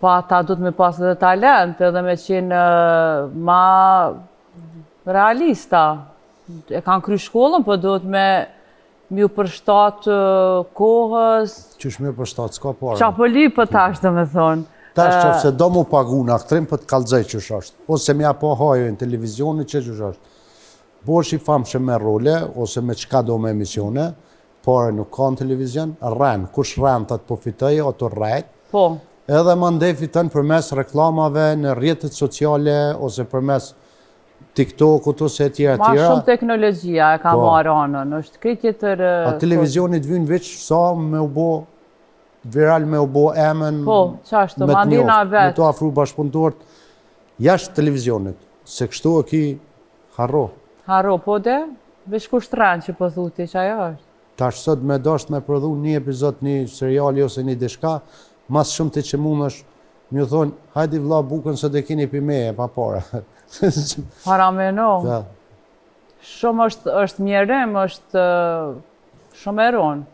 Po ata du të me pas edhe talent edhe me qenë ma realista. E kanë kry shkollën, po do të me ju përshtatë kohës. Qysh me përshtatë, s'ka parë. Qa po li për tash dhe me thonë. Tash që se do mu pagu në aktrim për të kalzej qysh është. Ose me apo hajojnë televizionit që qysh është. Bosh i famë që me role, ose me qka do me emisione, pare nuk ka në televizion, rren, kush rren të të profitoj, o të rrejt. Po. Edhe më ndej fiton përmes reklamave në rrjetet sociale, ose përmes TikTok-ut ose etjera. Ma shumë teknologjia e ka marrë anën, është këtë tjetër... A televizionit vynë veç sa me u bo viral, me u bo emën, po, qashtu, mandina vetë. Me to afru bashkëpunëtorët, jashtë televizionit, se kështu e ki harro. Harro, po de, veç kusht rrenë që po thuti që ajo është. Tash sot me dasht me prodhu një epizod, një seriali ose një dishka, mas shumë të që mund është, më thonë, hajdi vla bukën së dhe kini për meje, pa para. Para me no. Shumë është mjerem, është shumë eronë.